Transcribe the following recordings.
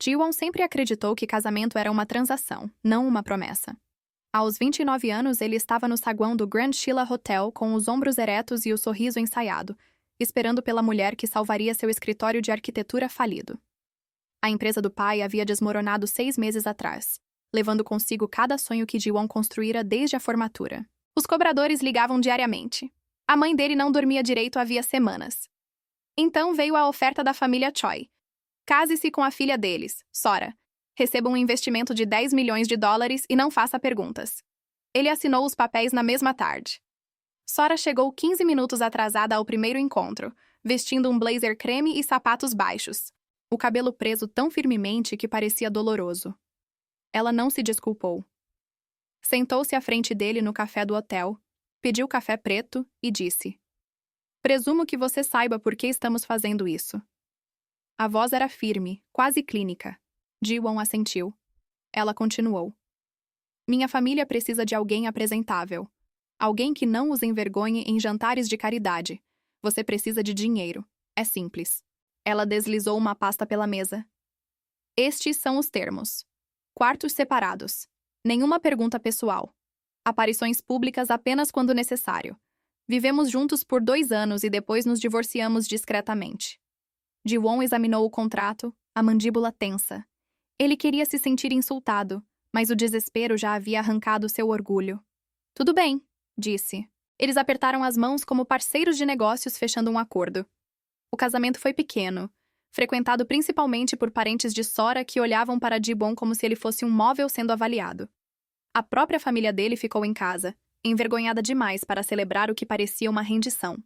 Ji-won sempre acreditou que casamento era uma transação, não uma promessa. Aos 29 anos, ele estava no saguão do Grand Sheila Hotel com os ombros eretos e o sorriso ensaiado, esperando pela mulher que salvaria seu escritório de arquitetura falido. A empresa do pai havia desmoronado 6 meses atrás, levando consigo cada sonho que Ji-won construíra desde a formatura. Os cobradores ligavam diariamente. A mãe dele não dormia direito havia semanas. Então veio a oferta da família Choi. Case-se com a filha deles, Sora. Receba um investimento de 10 milhões de dólares e não faça perguntas. Ele assinou os papéis na mesma tarde. Sora chegou 15 minutos atrasada ao primeiro encontro, vestindo um blazer creme e sapatos baixos, o cabelo preso tão firmemente que parecia doloroso. Ela não se desculpou. Sentou-se à frente dele no café do hotel, pediu café preto e disse: "Presumo que você saiba por que estamos fazendo isso." A voz era firme, quase clínica. Ji-won assentiu. Ela continuou: "Minha família precisa de alguém apresentável. Alguém que não os envergonhe em jantares de caridade. Você precisa de dinheiro. É simples." Ela deslizou uma pasta pela mesa. "Estes são os termos. Quartos separados. Nenhuma pergunta pessoal. Aparições públicas apenas quando necessário. Vivemos juntos por 2 anos e depois nos divorciamos discretamente." Ji-won examinou o contrato, a mandíbula tensa. Ele queria se sentir insultado, mas o desespero já havia arrancado seu orgulho. "Tudo bem", disse. Eles apertaram as mãos como parceiros de negócios fechando um acordo. O casamento foi pequeno, frequentado principalmente por parentes de Sora que olhavam para Ji-won como se ele fosse um móvel sendo avaliado. A própria família dele ficou em casa, envergonhada demais para celebrar o que parecia uma rendição.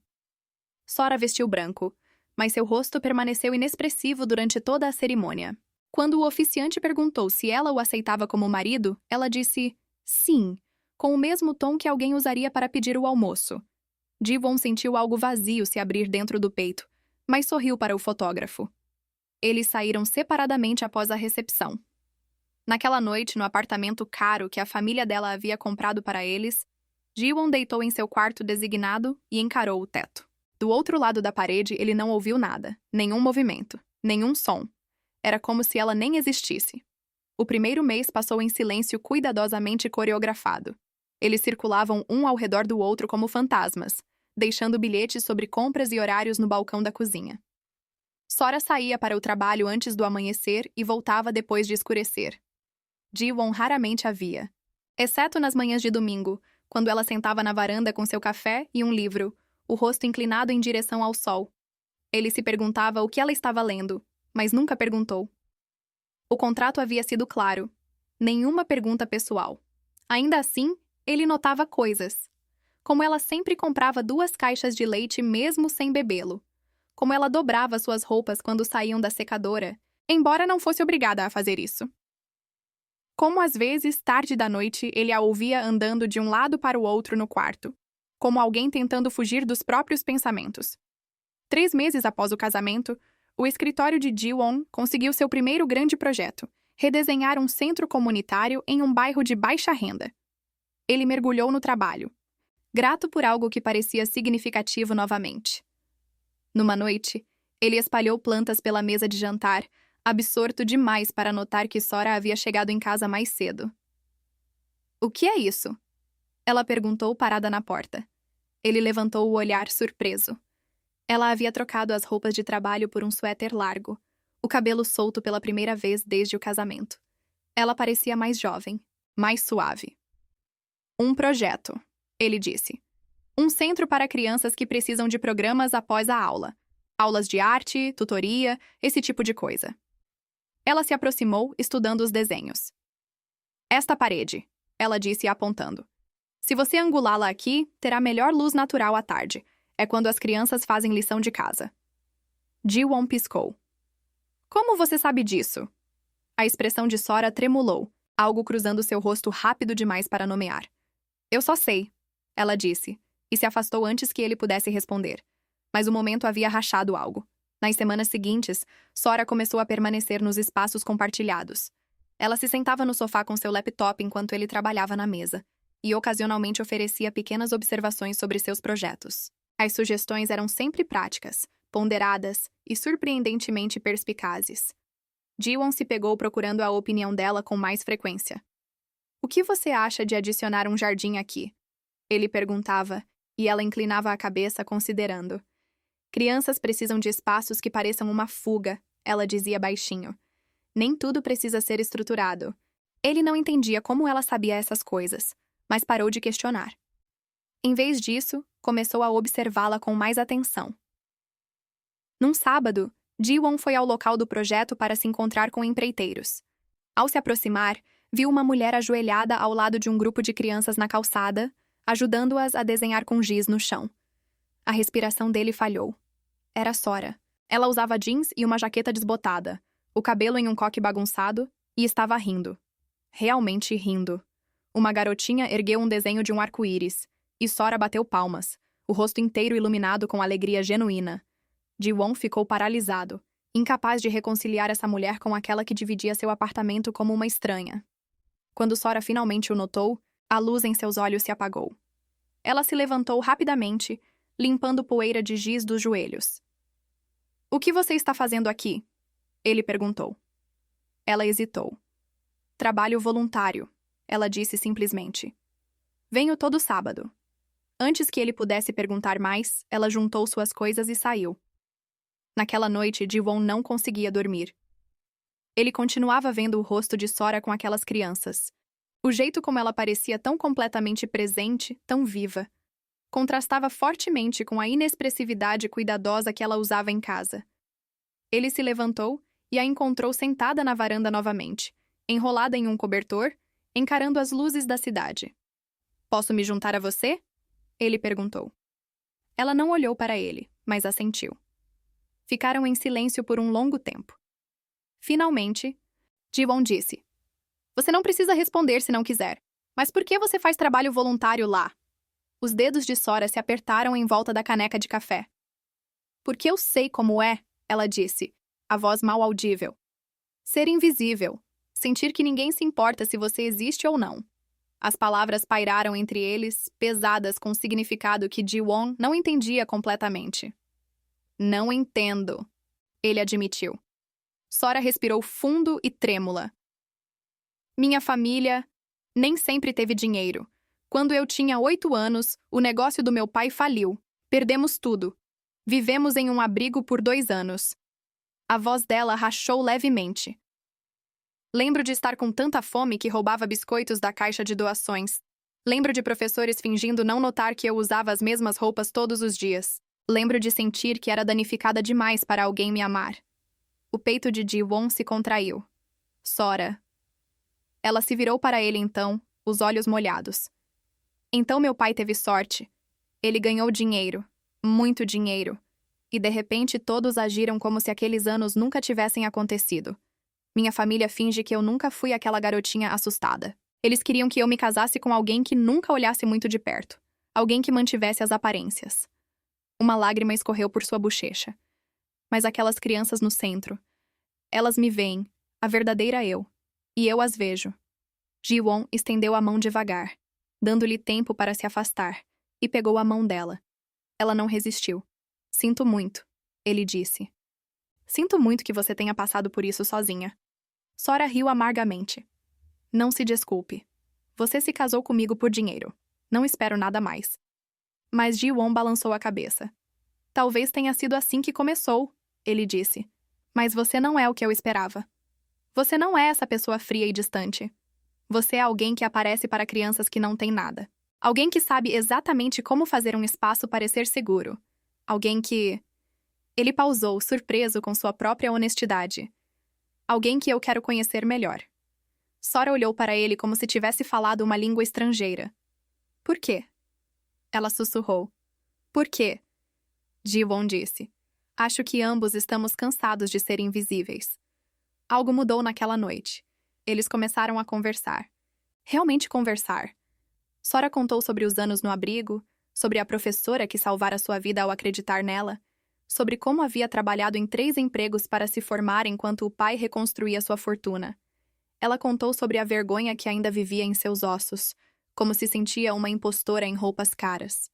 Sora vestiu branco, mas seu rosto permaneceu inexpressivo durante toda a cerimônia. Quando o oficiante perguntou se ela o aceitava como marido, ela disse sim, com o mesmo tom que alguém usaria para pedir o almoço. Ji-won sentiu algo vazio se abrir dentro do peito, mas sorriu para o fotógrafo. Eles saíram separadamente após a recepção. Naquela noite, no apartamento caro que a família dela havia comprado para eles, Ji-won deitou em seu quarto designado e encarou o teto. Do outro lado da parede, ele não ouviu nada, nenhum movimento, nenhum som. Era como se ela nem existisse. O primeiro mês passou em silêncio cuidadosamente coreografado. Eles circulavam um ao redor do outro como fantasmas, deixando bilhetes sobre compras e horários no balcão da cozinha. Sora saía para o trabalho antes do amanhecer e voltava depois de escurecer. Ji-won raramente a via, exceto nas manhãs de domingo, quando ela sentava na varanda com seu café e um livro, o rosto inclinado em direção ao sol. Ele se perguntava o que ela estava lendo, mas nunca perguntou. O contrato havia sido claro. Nenhuma pergunta pessoal. Ainda assim, ele notava coisas. Como ela sempre comprava 2 caixas de leite mesmo sem bebê-lo. Como ela dobrava suas roupas quando saíam da secadora, embora não fosse obrigada a fazer isso. Como às vezes, tarde da noite, ele a ouvia andando de um lado para o outro no quarto, como alguém tentando fugir dos próprios pensamentos. 3 meses após o casamento, o escritório de Ji-won conseguiu seu primeiro grande projeto, redesenhar um centro comunitário em um bairro de baixa renda. Ele mergulhou no trabalho, grato por algo que parecia significativo novamente. Numa noite, ele espalhou plantas pela mesa de jantar, absorto demais para notar que Sora havia chegado em casa mais cedo. "O que é isso?" ela perguntou parada na porta. Ele levantou o olhar surpreso. Ela havia trocado as roupas de trabalho por um suéter largo, o cabelo solto pela primeira vez desde o casamento. Ela parecia mais jovem, mais suave. "Um projeto", ele disse. "Um centro para crianças que precisam de programas após a aula. Aulas de arte, tutoria, esse tipo de coisa." Ela se aproximou, estudando os desenhos. "Esta parede", ela disse apontando. "Se você angulá-la aqui, terá melhor luz natural à tarde. É quando as crianças fazem lição de casa." Ji-won piscou. "Como você sabe disso?" A expressão de Sora tremulou, algo cruzando seu rosto rápido demais para nomear. "Eu só sei", ela disse, e se afastou antes que ele pudesse responder. Mas o momento havia rachado algo. Nas semanas seguintes, Sora começou a permanecer nos espaços compartilhados. Ela se sentava no sofá com seu laptop enquanto ele trabalhava na mesa, e ocasionalmente oferecia pequenas observações sobre seus projetos. As sugestões eram sempre práticas, ponderadas e surpreendentemente perspicazes. Ji-won se pegou procurando a opinião dela com mais frequência. O que você acha de adicionar um jardim aqui? Ele perguntava, e ela inclinava a cabeça considerando. Crianças precisam de espaços que pareçam uma fuga, ela dizia baixinho. Nem tudo precisa ser estruturado. Ele não entendia como ela sabia essas coisas, mas parou de questionar. Em vez disso, começou a observá-la com mais atenção. Num sábado, Ji-won foi ao local do projeto para se encontrar com empreiteiros. Ao se aproximar, viu uma mulher ajoelhada ao lado de um grupo de crianças na calçada, ajudando-as a desenhar com giz no chão. A respiração dele falhou. Era Sora. Ela usava jeans e uma jaqueta desbotada, o cabelo em um coque bagunçado, e estava rindo. Realmente rindo. Uma garotinha ergueu um desenho de um arco-íris, e Sora bateu palmas, o rosto inteiro iluminado com alegria genuína. Ji-won ficou paralisado, incapaz de reconciliar essa mulher com aquela que dividia seu apartamento como uma estranha. Quando Sora finalmente o notou, a luz em seus olhos se apagou. Ela se levantou rapidamente, limpando poeira de giz dos joelhos. "O que você está fazendo aqui?" ele perguntou. Ela hesitou. "Trabalho voluntário", ela disse simplesmente. "Venho todo sábado." Antes que ele pudesse perguntar mais, ela juntou suas coisas e saiu. Naquela noite, Ji-won não conseguia dormir. Ele continuava vendo o rosto de Sora com aquelas crianças. O jeito como ela parecia tão completamente presente, tão viva. Contrastava fortemente com a inexpressividade cuidadosa que ela usava em casa. Ele se levantou e a encontrou sentada na varanda novamente, enrolada em um cobertor, encarando as luzes da cidade. "Posso me juntar a você?" ele perguntou. Ela não olhou para ele, mas assentiu. Ficaram em silêncio por um longo tempo. Finalmente, Ji-won disse: "Você não precisa responder se não quiser, mas por que você faz trabalho voluntário lá?" Os dedos de Sora se apertaram em volta da caneca de café. "Porque eu sei como é", ela disse, a voz mal audível. "Ser invisível. Sentir que ninguém se importa se você existe ou não." As palavras pairaram entre eles, pesadas com significado que Ji-won não entendia completamente. "Não entendo", ele admitiu. Sora respirou fundo e trêmula. "Minha família nem sempre teve dinheiro. Quando eu tinha 8 anos, o negócio do meu pai faliu. Perdemos tudo. Vivemos em um abrigo por 2 anos." A voz dela rachou levemente. "Lembro de estar com tanta fome que roubava biscoitos da caixa de doações. Lembro de professores fingindo não notar que eu usava as mesmas roupas todos os dias. Lembro de sentir que era danificada demais para alguém me amar." O peito de Ji-won se contraiu. "Sora." Ela se virou para ele então, os olhos molhados. "Então meu pai teve sorte. Ele ganhou dinheiro. Muito dinheiro. E de repente todos agiram como se aqueles anos nunca tivessem acontecido. Minha família finge que eu nunca fui aquela garotinha assustada. Eles queriam que eu me casasse com alguém que nunca olhasse muito de perto. Alguém que mantivesse as aparências." Uma lágrima escorreu por sua bochecha. "Mas aquelas crianças no centro. Elas me veem, a verdadeira eu. E eu as vejo." Ji-won estendeu a mão devagar, dando-lhe tempo para se afastar, e pegou a mão dela. Ela não resistiu. "Sinto muito", ele disse. "Sinto muito que você tenha passado por isso sozinha." Sora riu amargamente. "Não se desculpe. Você se casou comigo por dinheiro. Não espero nada mais." Mas Ji-won balançou a cabeça. "Talvez tenha sido assim que começou", ele disse. "Mas você não é o que eu esperava. Você não é essa pessoa fria e distante. Você é alguém que aparece para crianças que não têm nada. Alguém que sabe exatamente como fazer um espaço parecer seguro. Alguém que..." Ele pausou, surpreso com sua própria honestidade. "Alguém que eu quero conhecer melhor." Sora olhou para ele como se tivesse falado uma língua estrangeira. "Por quê?" Ela sussurrou. "Por quê?" Ji-won disse. "Acho que ambos estamos cansados de ser invisíveis." Algo mudou naquela noite. Eles começaram a conversar. Realmente conversar. Sora contou sobre os anos no abrigo, sobre a professora que salvara sua vida ao acreditar nela, sobre como havia trabalhado em 3 empregos para se formar enquanto o pai reconstruía sua fortuna. Ela contou sobre a vergonha que ainda vivia em seus ossos, como se sentia uma impostora em roupas caras.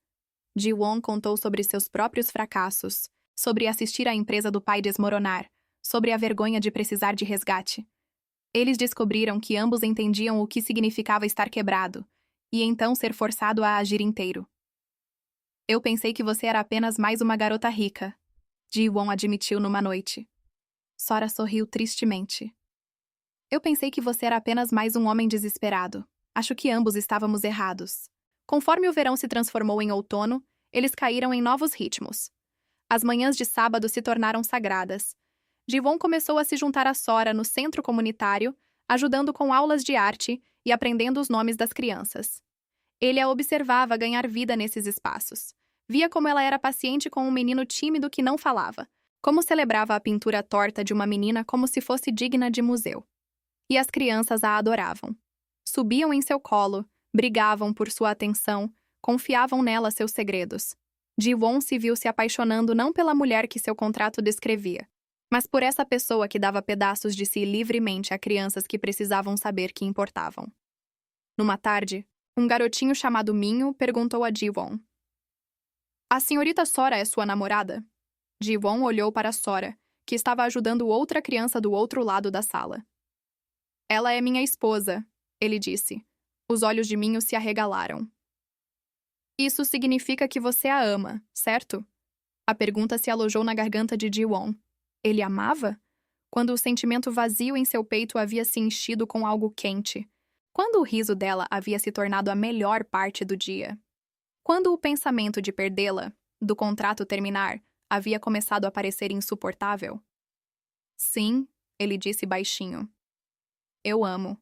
Ji-won contou sobre seus próprios fracassos, sobre assistir a empresa do pai desmoronar, sobre a vergonha de precisar de resgate. Eles descobriram que ambos entendiam o que significava estar quebrado, e então ser forçado a agir inteiro. Eu pensei que você era apenas mais uma garota rica, Ji-won admitiu numa noite. Sora sorriu tristemente. Eu pensei que você era apenas mais um homem desesperado. Acho que ambos estávamos errados. Conforme o verão se transformou em outono, eles caíram em novos ritmos. As manhãs de sábado se tornaram sagradas. Ji-won começou a se juntar a Sora no centro comunitário, ajudando com aulas de arte e aprendendo os nomes das crianças. Ele a observava ganhar vida nesses espaços. Via como ela era paciente com um menino tímido que não falava, como celebrava a pintura torta de uma menina como se fosse digna de museu. E as crianças a adoravam. Subiam em seu colo, brigavam por sua atenção, confiavam nela seus segredos. Ji-won se viu se apaixonando não pela mulher que seu contrato descrevia, mas por essa pessoa que dava pedaços de si livremente a crianças que precisavam saber que importavam. Numa tarde, um garotinho chamado Minho perguntou a Ji-won: "A senhorita Sora é sua namorada?" Ji-won olhou para Sora, que estava ajudando outra criança do outro lado da sala. "Ela é minha esposa", ele disse. Os olhos de Minho se arregalaram. "Isso significa que você a ama, certo?" A pergunta se alojou na garganta de Ji-won. Ele amava? Quando o sentimento vazio em seu peito havia se enchido com algo quente. Quando o riso dela havia se tornado a melhor parte do dia. Quando o pensamento de perdê-la, do contrato terminar, havia começado a parecer insuportável. "Sim", ele disse baixinho. "Eu amo."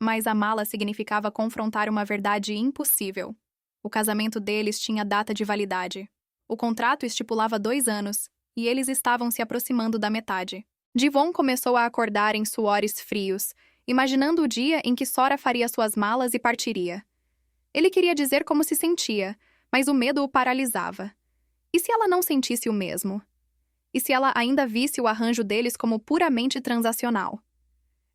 Mas amá-la significava confrontar uma verdade impossível. O casamento deles tinha data de validade. O contrato estipulava 2 anos, e eles estavam se aproximando da metade. Ji-won começou a acordar em suores frios, imaginando o dia em que Sora faria suas malas e partiria. Ele queria dizer como se sentia, mas o medo o paralisava. E se ela não sentisse o mesmo? E se ela ainda visse o arranjo deles como puramente transacional?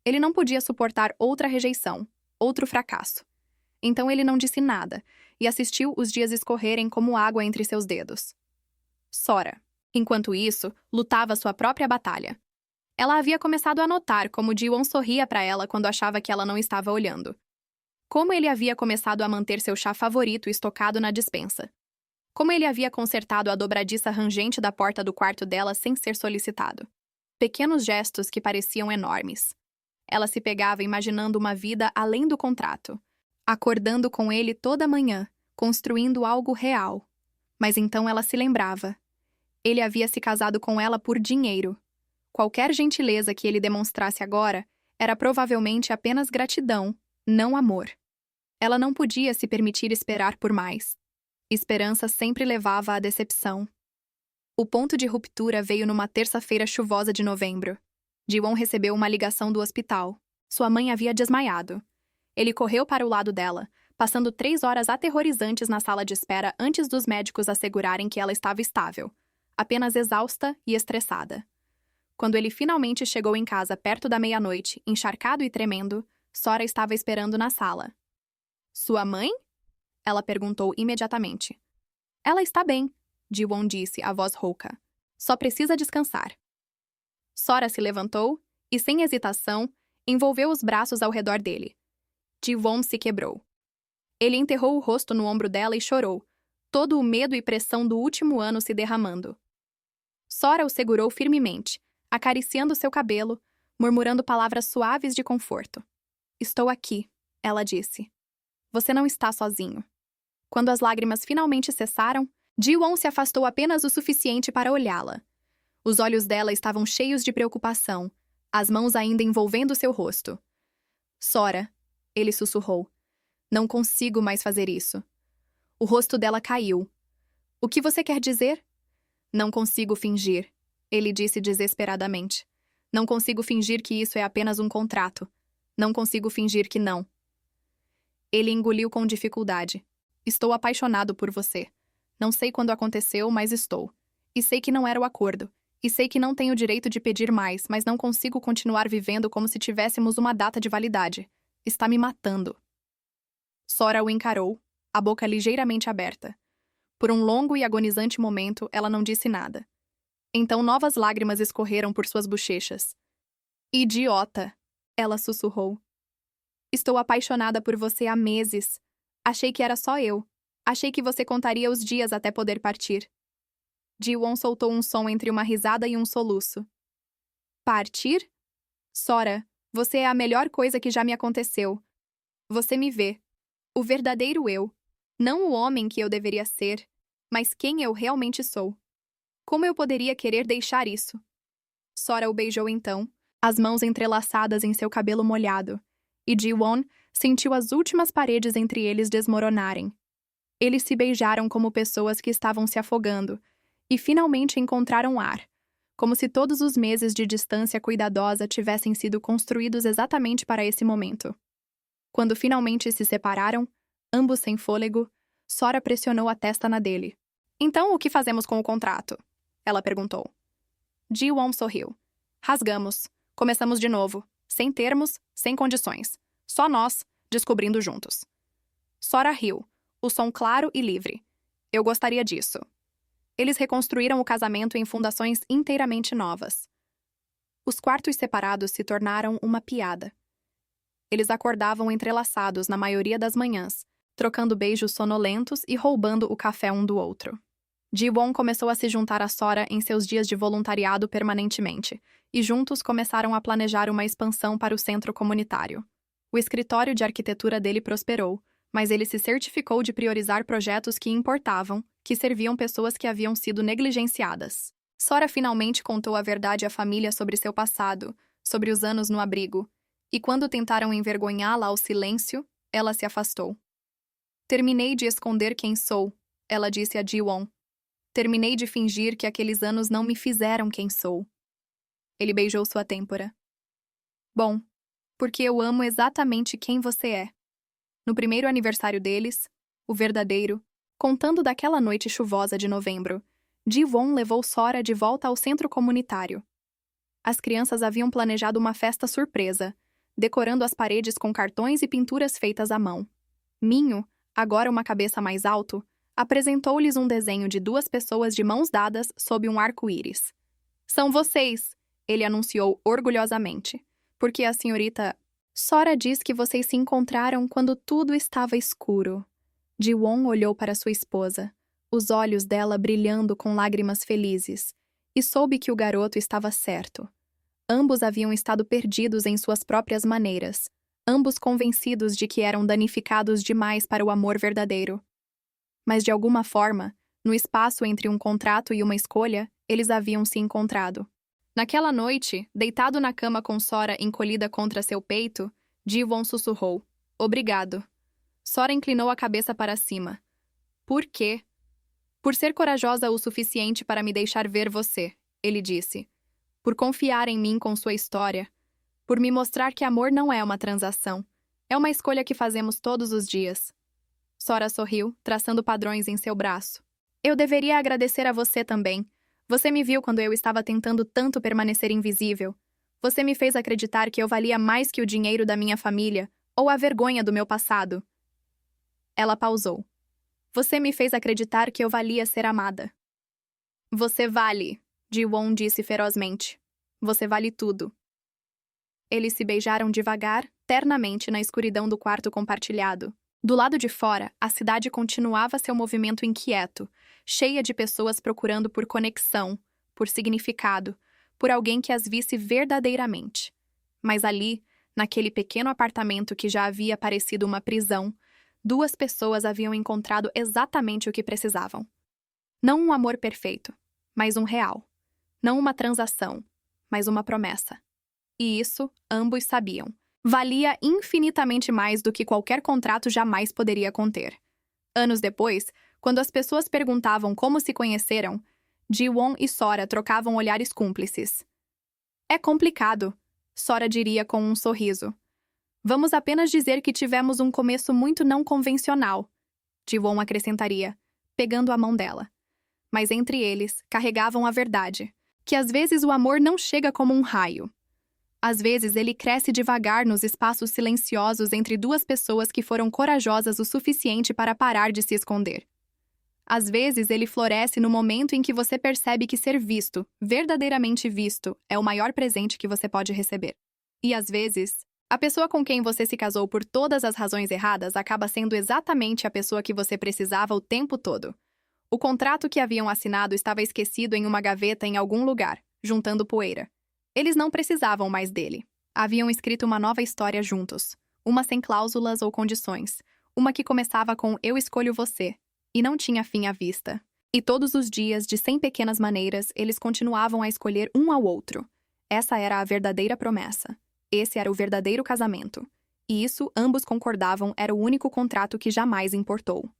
Ele não podia suportar outra rejeição, outro fracasso. Então ele não disse nada, e assistiu os dias escorrerem como água entre seus dedos. Sora, enquanto isso, lutava sua própria batalha. Ela havia começado a notar como Ji-won sorria para ela quando achava que ela não estava olhando. Como ele havia começado a manter seu chá favorito estocado na despensa. Como ele havia consertado a dobradiça rangente da porta do quarto dela sem ser solicitado. Pequenos gestos que pareciam enormes. Ela se pegava imaginando uma vida além do contrato. Acordando com ele toda manhã, construindo algo real. Mas então ela se lembrava. Ele havia se casado com ela por dinheiro. Qualquer gentileza que ele demonstrasse agora era provavelmente apenas gratidão, não amor. Ela não podia se permitir esperar por mais. Esperança sempre levava à decepção. O ponto de ruptura veio numa terça-feira chuvosa de novembro. Ji-won recebeu uma ligação do hospital. Sua mãe havia desmaiado. Ele correu para o lado dela, passando 3 horas aterrorizantes na sala de espera antes dos médicos assegurarem que ela estava estável, apenas exausta e estressada. Quando ele finalmente chegou em casa perto da meia-noite, encharcado e tremendo, Sora estava esperando na sala. "Sua mãe?" Ela perguntou imediatamente. "Ela está bem", Ji-won disse, a voz rouca. "Só precisa descansar." Sora se levantou e, sem hesitação, envolveu os braços ao redor dele. Ji-won se quebrou. Ele enterrou o rosto no ombro dela e chorou, todo o medo e pressão do último ano se derramando. Sora o segurou firmemente, acariciando seu cabelo, murmurando palavras suaves de conforto. "Estou aqui", ela disse. "Você não está sozinho." Quando as lágrimas finalmente cessaram, Ji-won se afastou apenas o suficiente para olhá-la. Os olhos dela estavam cheios de preocupação, as mãos ainda envolvendo seu rosto. "Sora", ele sussurrou. "Não consigo mais fazer isso." O rosto dela caiu. "O que você quer dizer?" "Não consigo fingir", ele disse desesperadamente. "Não consigo fingir que isso é apenas um contrato. Não consigo fingir que não." Ele engoliu com dificuldade. "Estou apaixonado por você. Não sei quando aconteceu, mas estou. E sei que não era o acordo. E sei que não tenho o direito de pedir mais, mas não consigo continuar vivendo como se tivéssemos uma data de validade. Está me matando." Sora o encarou, a boca ligeiramente aberta. Por um longo e agonizante momento, ela não disse nada. Então novas lágrimas escorreram por suas bochechas. Idiota! Ela sussurrou. Estou apaixonada por você há meses. Achei que era só eu. Achei que você contaria os dias até poder partir. Ji-won soltou um som entre uma risada e um soluço. Partir? Sora, você é a melhor coisa que já me aconteceu. Você me vê. O verdadeiro eu. Não o homem que eu deveria ser, mas quem eu realmente sou. Como eu poderia querer deixar isso? Sora o beijou então, as mãos entrelaçadas em seu cabelo molhado, e Ji-won sentiu as últimas paredes entre eles desmoronarem. Eles se beijaram como pessoas que estavam se afogando, e finalmente encontraram ar, como se todos os meses de distância cuidadosa tivessem sido construídos exatamente para esse momento. Quando finalmente se separaram, ambos sem fôlego, Sora pressionou a testa na dele. Então, o que fazemos com o contrato? Ela perguntou. Ji-won sorriu. Rasgamos. Começamos de novo. Sem termos, sem condições. Só nós, descobrindo juntos. Sora riu, o som claro e livre. Eu gostaria disso. Eles reconstruíram o casamento em fundações inteiramente novas. Os quartos separados se tornaram uma piada. Eles acordavam entrelaçados na maioria das manhãs, trocando beijos sonolentos e roubando o café um do outro. Ji-won começou a se juntar a Sora em seus dias de voluntariado permanentemente, e juntos começaram a planejar uma expansão para o centro comunitário. O escritório de arquitetura dele prosperou, mas ele se certificou de priorizar projetos que importavam, que serviam pessoas que haviam sido negligenciadas. Sora finalmente contou a verdade à família sobre seu passado, sobre os anos no abrigo, e quando tentaram envergonhá-la ao silêncio, ela se afastou. Terminei de esconder quem sou, ela disse a Ji-won. Terminei de fingir que aqueles anos não me fizeram quem sou. Ele beijou sua têmpora. Bom, porque eu amo exatamente quem você é. No primeiro aniversário deles, o verdadeiro, contando daquela noite chuvosa de novembro, Ji-won levou Sora de volta ao centro comunitário. As crianças haviam planejado uma festa surpresa, decorando as paredes com cartões e pinturas feitas à mão. Minho, agora uma cabeça mais alto, apresentou-lhes um desenho de duas pessoas de mãos dadas sob um arco-íris. São vocês, ele anunciou orgulhosamente, porque a senhorita Sora diz que vocês se encontraram quando tudo estava escuro. Ji-won olhou para sua esposa, os olhos dela brilhando com lágrimas felizes, e soube que o garoto estava certo. Ambos haviam estado perdidos em suas próprias maneiras, ambos convencidos de que eram danificados demais para o amor verdadeiro. Mas de alguma forma, no espaço entre um contrato e uma escolha, eles haviam se encontrado. Naquela noite, deitado na cama com Sora encolhida contra seu peito, Ji-won sussurrou, obrigado. Sora inclinou a cabeça para cima. Por quê? Por ser corajosa o suficiente para me deixar ver você, ele disse. Por confiar em mim com sua história. Por me mostrar que amor não é uma transação. É uma escolha que fazemos todos os dias. Sora sorriu, traçando padrões em seu braço. Eu deveria agradecer a você também. Você me viu quando eu estava tentando tanto permanecer invisível. Você me fez acreditar que eu valia mais que o dinheiro da minha família ou a vergonha do meu passado. Ela pausou. Você me fez acreditar que eu valia ser amada. Você vale, Ji-won disse ferozmente. Você vale tudo. Eles se beijaram devagar, ternamente na escuridão do quarto compartilhado. Do lado de fora, a cidade continuava seu movimento inquieto, cheia de pessoas procurando por conexão, por significado, por alguém que as visse verdadeiramente. Mas ali, naquele pequeno apartamento que já havia parecido uma prisão, duas pessoas haviam encontrado exatamente o que precisavam. Não um amor perfeito, mas um real. Não uma transação, mas uma promessa. E isso, ambos sabiam. Valia infinitamente mais do que qualquer contrato jamais poderia conter. Anos depois, quando as pessoas perguntavam como se conheceram, Ji-won e Sora trocavam olhares cúmplices. É complicado, Sora diria com um sorriso. Vamos apenas dizer que tivemos um começo muito não convencional, Ji-won acrescentaria, pegando a mão dela. Mas entre eles, carregavam a verdade, que às vezes o amor não chega como um raio. Às vezes ele cresce devagar nos espaços silenciosos entre duas pessoas que foram corajosas o suficiente para parar de se esconder. Às vezes, ele floresce no momento em que você percebe que ser visto, verdadeiramente visto, é o maior presente que você pode receber. E às vezes, a pessoa com quem você se casou por todas as razões erradas acaba sendo exatamente a pessoa que você precisava o tempo todo. O contrato que haviam assinado estava esquecido em uma gaveta em algum lugar, juntando poeira. Eles não precisavam mais dele. Haviam escrito uma nova história juntos, uma sem cláusulas ou condições, uma que começava com "eu escolho você", e não tinha fim à vista. E todos os dias, de 100 pequenas maneiras, eles continuavam a escolher um ao outro. Essa era a verdadeira promessa. Esse era o verdadeiro casamento. E isso, ambos concordavam, era o único contrato que jamais importou.